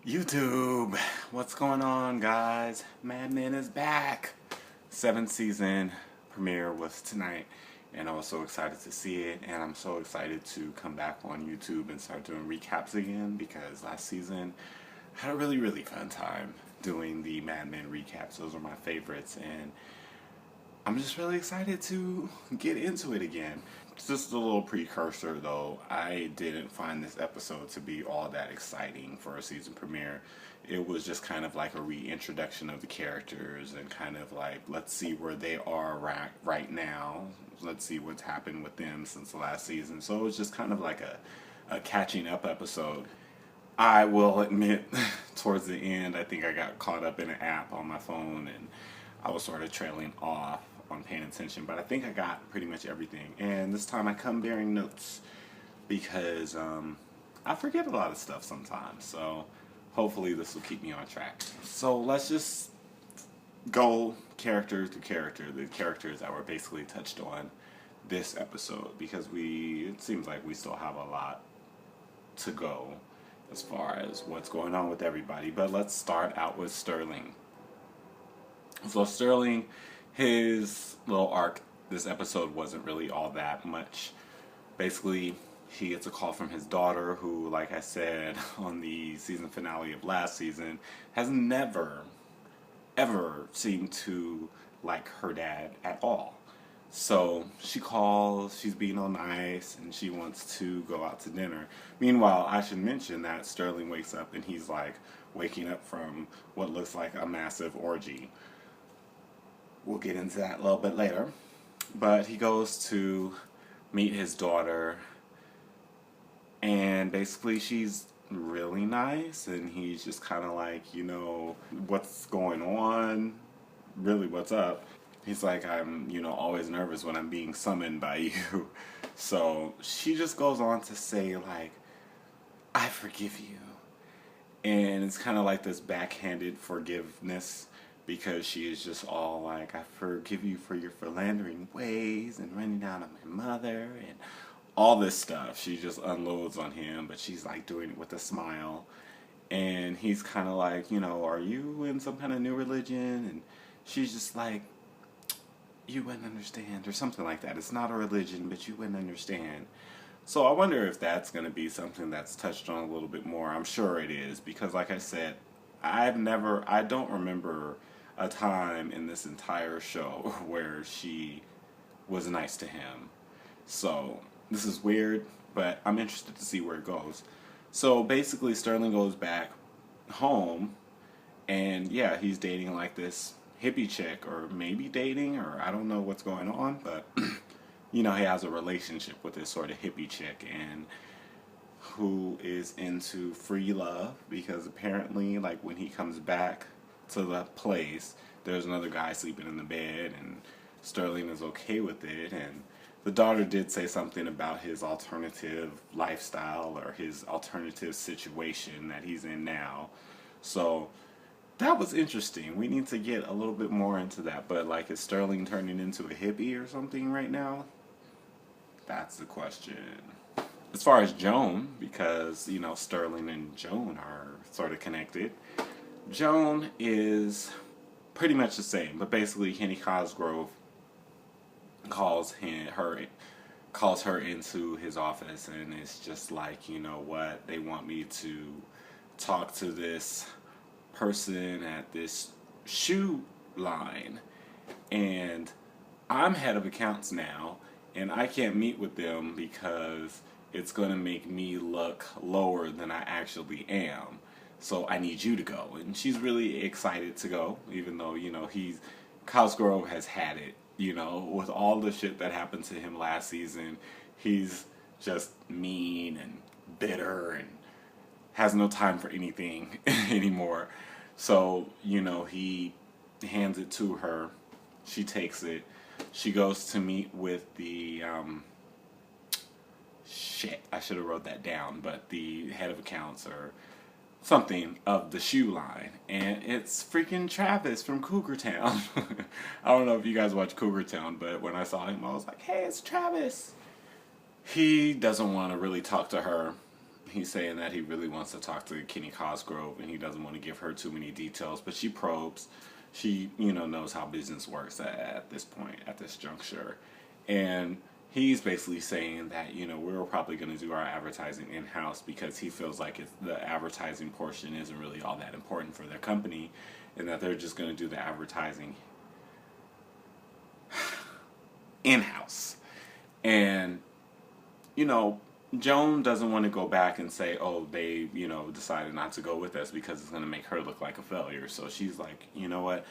YouTube, what's going on, guys? Mad Men is back. Seventh season premiere was tonight, and I was so excited to see it. And I'm so excited to come back on YouTube and start doing recaps again because last season I had a really fun time doing the Mad Men recaps. Those are my favorites, and I'm just really excited to get into it again. Just a little precursor though, I didn't find this episode to be all that exciting for a season premiere. It was just kind of like a reintroduction of the characters and kind of like, let's see where they are right now. Let's see what's happened with them since the last season. So it was just kind of like a catching up episode. I will admit, towards the end, I think I got caught up in an app on my phone and I was sort of trailing off on paying attention, but I think I got pretty much everything. And this time I come bearing notes because I forget a lot of stuff sometimes. So hopefully this will keep me on track. So let's just go character to character, the characters that were basically touched on this episode, because it seems like we still have a lot to go as far as what's going on with everybody. But let's start out with Sterling. So Sterling, his little arc this episode wasn't really all that much. Basically, he gets a call from his daughter who, like I said on the season finale of last season, has never, ever seemed to like her dad at all. So she calls, she's being all nice, and she wants to go out to dinner. Meanwhile, I should mention that Sterling wakes up and he's like waking up from what looks like a massive orgy. We'll get into that a little bit later. But he goes to meet his daughter, and basically she's really nice, and he's just kind of like, what's going on? Really, what's up? He's like, I'm, always nervous when I'm being summoned by you. So she just goes on to say, like, I forgive you. And it's kind of like this backhanded forgiveness, because she is just all like, I forgive you for your philandering ways and running down on my mother and all this stuff. She just unloads on him, but she's like doing it with a smile. And he's kind of like, are you in some kind of new religion? And she's just like, you wouldn't understand, or something like that. It's not a religion, but you wouldn't understand. So I wonder if that's going to be something that's touched on a little bit more. I'm sure it is, because like I said, I don't remember a time in this entire show where she was nice to him. So this is weird, but I'm interested to see where it goes. So basically Sterling goes back home, and yeah, he's dating like this hippie chick, or maybe dating, or I don't know what's going on, but he has a relationship with this sort of hippie chick, and who is into free love, because apparently, like, when he comes back to the place, there's another guy sleeping in the bed, and Sterling is okay with it. And the daughter did say something about his alternative lifestyle, or his alternative situation that he's in now. So that was interesting. We need to get a little bit more into that. But like, is Sterling turning into a hippie or something right now? That's the question. As far as Joan, because, Sterling and Joan are sort of connected, Joan is pretty much the same, but basically Henny Cosgrove calls her into his office, and it's just like, what, they want me to talk to this person at this shoe line, and I'm head of accounts now, and I can't meet with them because it's going to make me look lower than I actually am. So I need you to go. And she's really excited to go, even though, Cosgrove has had it, with all the shit that happened to him last season. He's just mean and bitter and has no time for anything anymore. So, he hands it to her. She takes it. She goes to meet with the, I should have wrote that down, but the head of accounts or something of the shoe line, and it's freaking Travis from Cougar Town. I don't know if you guys watch Cougar Town, but when I saw him, I was like, hey, it's Travis. He doesn't want to really talk to her. he's saying that he really wants to talk to Kenny Cosgrove and he doesn't want to give her too many details, but she probes. She, knows how business works at this point, at this juncture. And he's basically saying that, we're probably going to do our advertising in-house because he feels like the advertising portion isn't really all that important for their company and that they're just going to do the advertising in-house. And, Joan doesn't want to go back and say, oh, they, decided not to go with us because it's going to make her look like a failure. So she's like, you know what?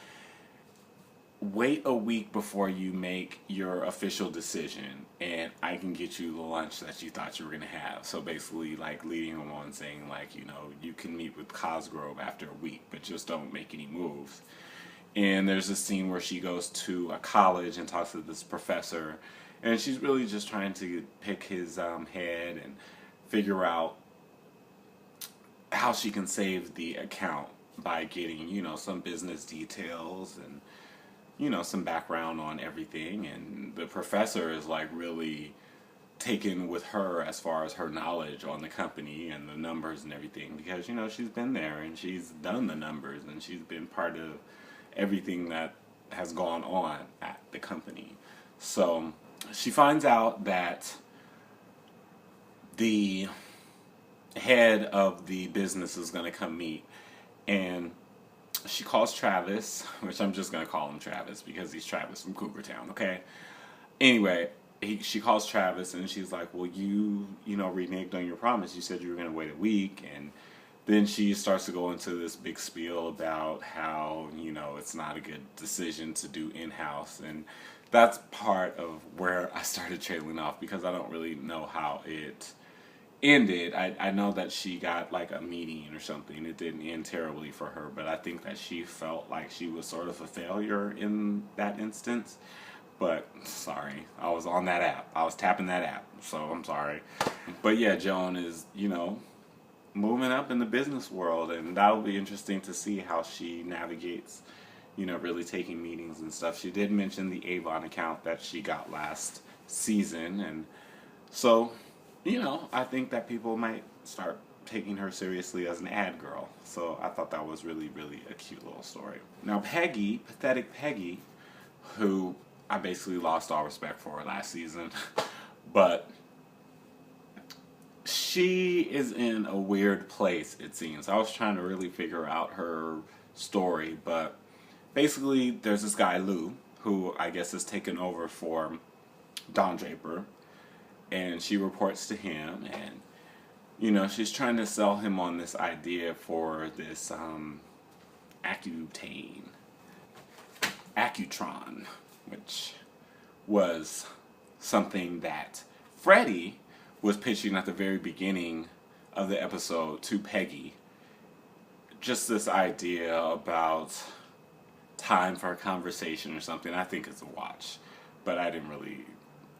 Wait a week before you make your official decision and I can get you the lunch that you thought you were going to have. So basically, like, leading him on saying, like, you can meet with Cosgrove after a week, but just don't make any moves. And there's a scene where she goes to a college and talks to this professor, and she's really just trying to pick his head and figure out how she can save the account by getting, some business details and, some background on everything. And the professor is like really taken with her as far as her knowledge on the company and the numbers and everything because, she's been there and she's done the numbers and she's been part of everything that has gone on at the company. So she finds out that the head of the business is going to come meet, and she calls Travis, which I'm just going to call him Travis because he's Travis from Cougar Town, okay? Anyway, she calls Travis and she's like, well, you reneged on your promise. You said you were going to wait a week. And then she starts to go into this big spiel about how, it's not a good decision to do in-house. And that's part of where I started trailing off because I don't really know how it ended. I know that she got like a meeting or something. It didn't end terribly for her, but I think that she felt like she was sort of a failure in that instance. But sorry, I was on that app. I was tapping that app, so I'm sorry. But yeah, Joan is, moving up in the business world, and that'll be interesting to see how she navigates, really taking meetings and stuff. She did mention the Avon account that she got last season, and so, I think that people might start taking her seriously as an ad girl. So I thought that was really, really a cute little story. Now Peggy, pathetic Peggy, who I basically lost all respect for her last season, but she is in a weird place, it seems. I was trying to really figure out her story, but basically there's this guy, Lou, who I guess is taken over for Don Draper, and she reports to him, and, she's trying to sell him on this idea for this Accutron, which was something that Freddie was pitching at the very beginning of the episode to Peggy. Just this idea about time for a conversation or something. I think it's a watch, but I didn't really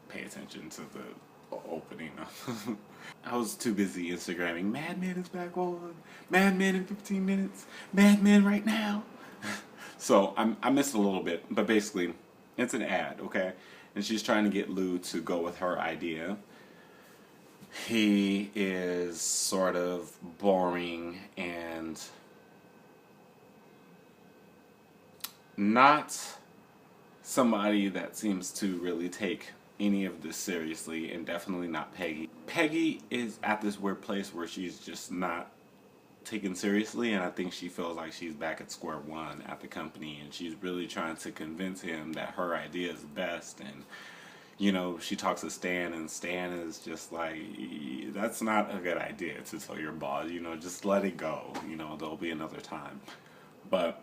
pay attention to the opening. I was too busy Instagramming, Mad Men is back on, Mad Men in 15 minutes, Mad Men right now. So I missed a little bit, but basically it's an ad, okay? And she's trying to get Lou to go with her idea. He is sort of boring and not somebody that seems to really take any of this seriously, and definitely not Peggy. Peggy is at this weird place where she's just not taken seriously, and I think she feels like she's back at square one at the company, and she's really trying to convince him that her idea is best. And she talks to Stan, and Stan is just like, that's not a good idea to tell your boss, just let it go, there'll be another time. But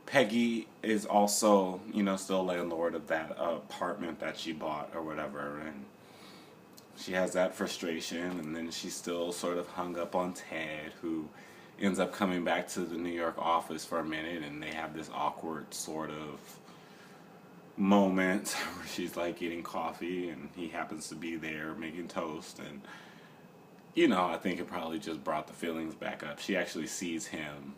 Peggy is also, still landlord of that apartment that she bought or whatever, and she has that frustration, and then she's still sort of hung up on Ted, who ends up coming back to the New York office for a minute, and they have this awkward sort of moment where she's like getting coffee and he happens to be there making toast, and I think it probably just brought the feelings back up. She actually sees him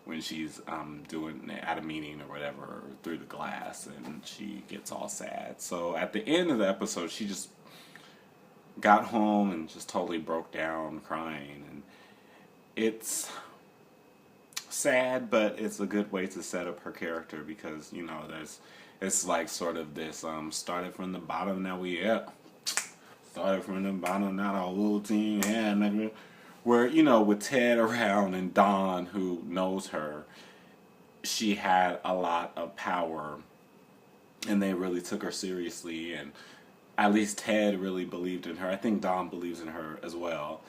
when she's doing at a meeting or whatever through the glass, and she gets all sad. So at the end of the episode, she just got home and just totally broke down crying. And it's sad, but it's a good way to set up her character because, you know, it's like sort of this, started from the bottom, now we up. Started from the bottom, now the whole team, yeah, nigga. Where, you know, with Ted around and Dawn, who knows her, she had a lot of power and they really took her seriously, and at least Ted really believed in her. I think Dawn believes in her as well.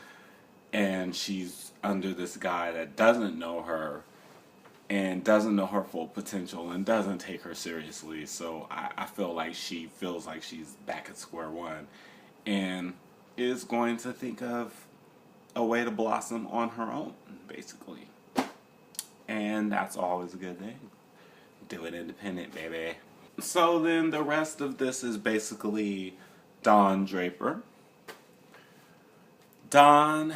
And she's under this guy that doesn't know her and doesn't know her full potential and doesn't take her seriously. So I feel like she feels like she's back at square one and is going to think of a way to blossom on her own, basically. And that's always a good thing. Do it independent, baby. So then the rest of this is basically Don Draper. Don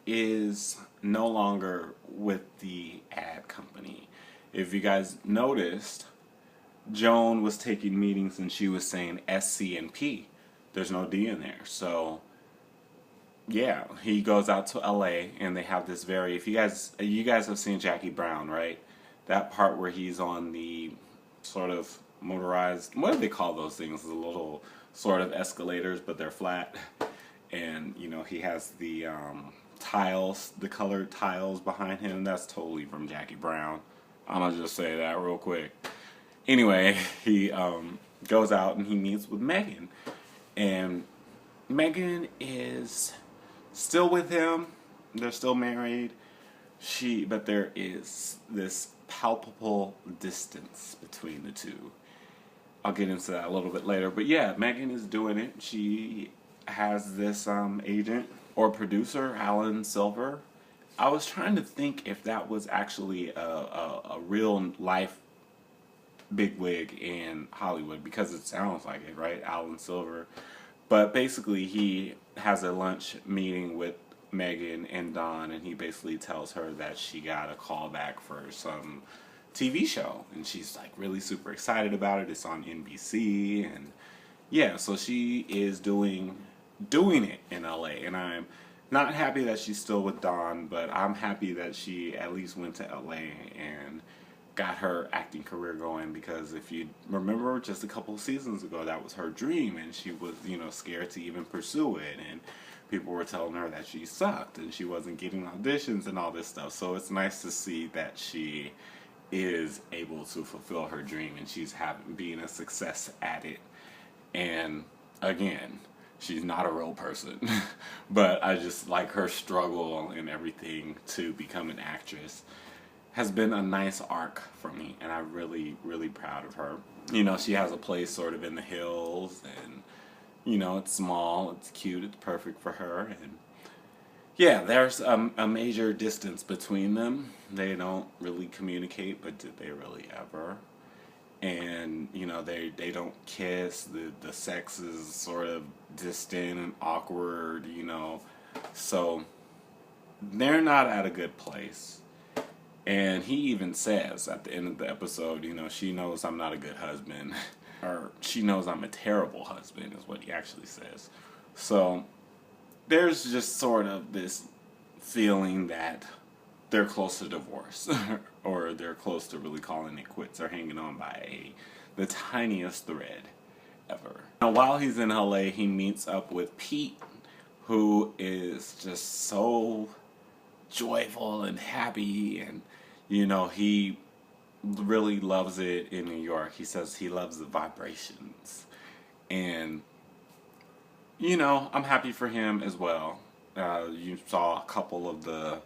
is no longer with the ad company. If you guys noticed, Joan was taking meetings and she was saying SC and P. There's no D in there. So yeah, he goes out to LA and they have this very, if you guys have seen Jackie Brown, right? That part where he's on the sort of motorized, what do they call those things? The little sort of escalators, but they're flat. And, you know, he has the tiles, the colored tiles behind him. That's totally from Jackie Brown. I'm gonna just say that real quick. Anyway, he goes out and he meets with Megan. And Megan is still with him. They're still married. But there is this palpable distance between the two. I'll get into that a little bit later. But yeah, Megan is doing it. She has this agent or producer, Alan Silver. I was trying to think if that was actually a real life bigwig in Hollywood, because it sounds like it, right? Alan Silver. But basically he has a lunch meeting with Megan and Don, and he basically tells her that she got a call back for some TV show, and she's like really super excited about it. It's on NBC, and yeah, so she is doing it in LA, and I'm not happy that she's still with Don, but I'm happy that she at least went to LA and got her acting career going, because if you remember just a couple of seasons ago, that was her dream, and she was, you know, scared to even pursue it, and people were telling her that she sucked and she wasn't getting auditions and all this stuff. So it's nice to see that she is able to fulfill her dream and she's being a success at it. And again, she's not a real person, but I just like her struggle and everything to become an actress has been a nice arc for me, and I'm really, really proud of her. You know, she has a place sort of in the hills, and you know, it's small, it's cute, it's perfect for her, and yeah, there's a major distance between them. They don't really communicate, but did they really ever? And, you know, they don't kiss, the sex is sort of distant and awkward, you know, so they're not at a good place. And he even says at the end of the episode, you know, she knows I'm not a good husband. Or she knows I'm a terrible husband is what he actually says. So there's just sort of this feeling that they're close to divorce. Or they're close to really calling it quits. Or hanging on by the tiniest thread ever. Now while he's in LA, he meets up with Pete, who is just so joyful and happy, and you know, he really loves it in New York. He says he loves the vibrations, and you know, I'm happy for him as well. You saw a couple of the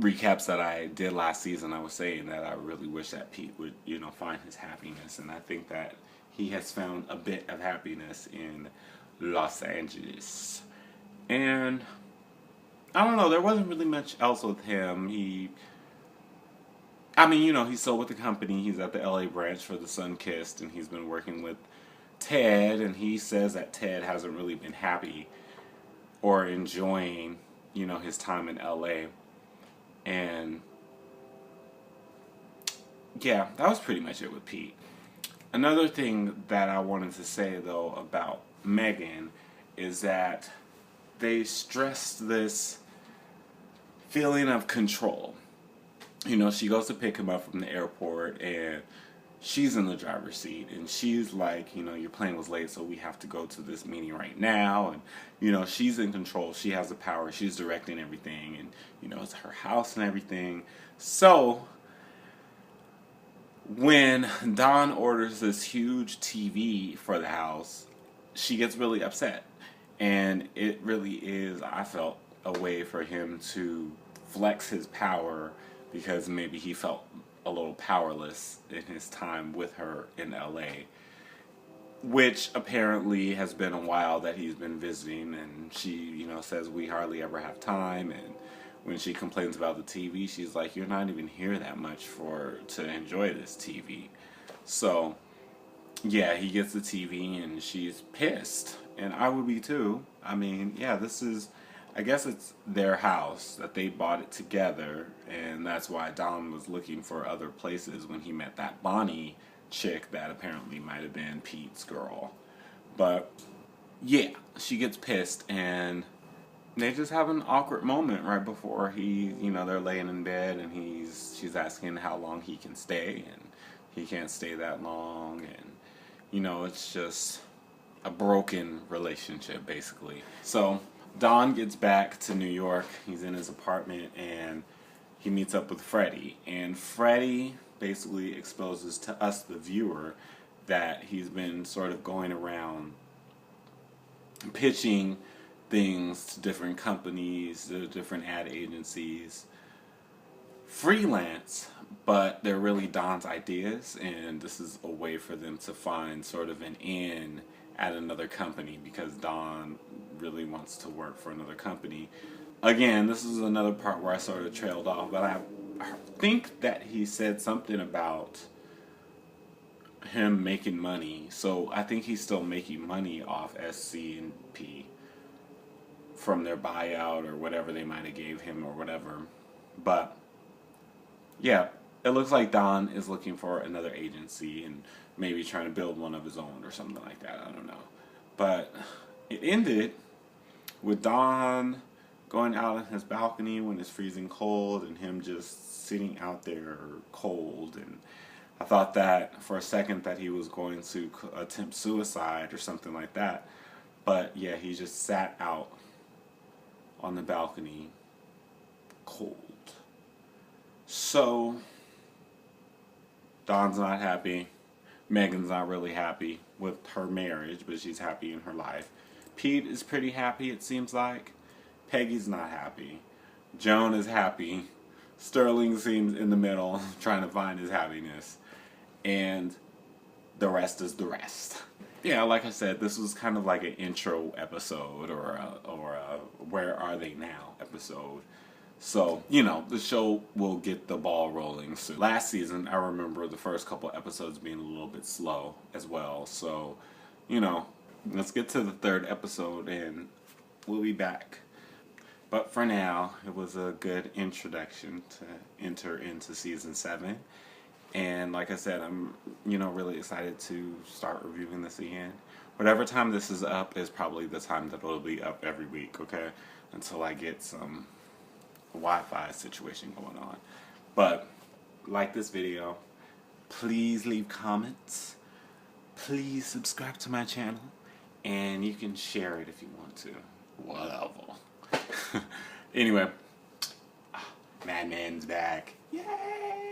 recaps that I did last season. I was saying that I really wish that Pete would, you know, find his happiness, and I think that he has found a bit of happiness in Los Angeles. And I don't know, there wasn't really much else with him. I mean, you know, he's still with the company. He's at the LA branch for The Sun Kissed, and he's been working with Ted, and he says that Ted hasn't really been happy or enjoying, you know, his time in LA. And yeah, that was pretty much it with Pete. Another thing that I wanted to say, though, about Megan is that they stress this feeling of control. You know, she goes to pick him up from the airport, and she's in the driver's seat, and she's like, you know, your plane was late, so we have to go to this meeting right now. And, you know, she's in control. She has the power. She's directing everything, and, you know, it's her house and everything. So when Dawn orders this huge TV for the house, she gets really upset. And it really is, I felt, a way for him to flex his power, because maybe he felt a little powerless in his time with her in LA, which apparently has been a while that he's been visiting. And she, you know, says we hardly ever have time. And when she complains about the TV, she's like, you're not even here that much to enjoy this TV. So yeah, he gets the TV and she's pissed, and I would be too. I mean, yeah, I guess it's their house, that they bought it together, and that's why Dom was looking for other places when he met that Bonnie chick that apparently might have been Pete's girl. But yeah, she gets pissed, and they just have an awkward moment right before they're laying in bed, and she's asking how long he can stay, and he can't stay that long, and you know, it's just a broken relationship basically. So Don gets back to New York. He's in his apartment, and he meets up with Freddie. And Freddie basically exposes to us, the viewer, that he's been sort of going around pitching things to different companies, to different ad agencies, freelance, but they're really Don's ideas, and this is a way for them to find sort of an in at another company, because Don really wants to work for another company. Again, this is another part where I sort of trailed off, but I think that he said something about him making money. So I think he's still making money off SC&P from their buyout or whatever they might have gave him or whatever. But yeah, it looks like Don is looking for another agency and maybe trying to build one of his own or something like that. I don't know. But it ended with Don going out on his balcony when it's freezing cold, and him just sitting out there cold. And I thought that for a second that he was going to attempt suicide or something like that. But yeah, he just sat out on the balcony cold. So Don's not happy. Megan's not really happy with her marriage, but she's happy in her life. Pete is pretty happy, it seems like. Peggy's not happy. Joan is happy. Sterling seems in the middle, trying to find his happiness. And the rest is the rest. Yeah, like I said, this was kind of like an intro episode or a Where Are They Now episode. So, you know, the show will get the ball rolling soon. Last season, I remember the first couple episodes being a little bit slow as well. So, you know, let's get to the third episode and we'll be back. But for now, it was a good introduction to enter into season 7. And like I said, I'm, really excited to start reviewing this again. Whatever time this is up is probably the time that it'll be up every week, okay? Until I get some Wi-Fi situation going on. But like this video, please leave comments, please subscribe to my channel, and you can share it if you want to. Whatever. Anyway, Madman's back. Yay!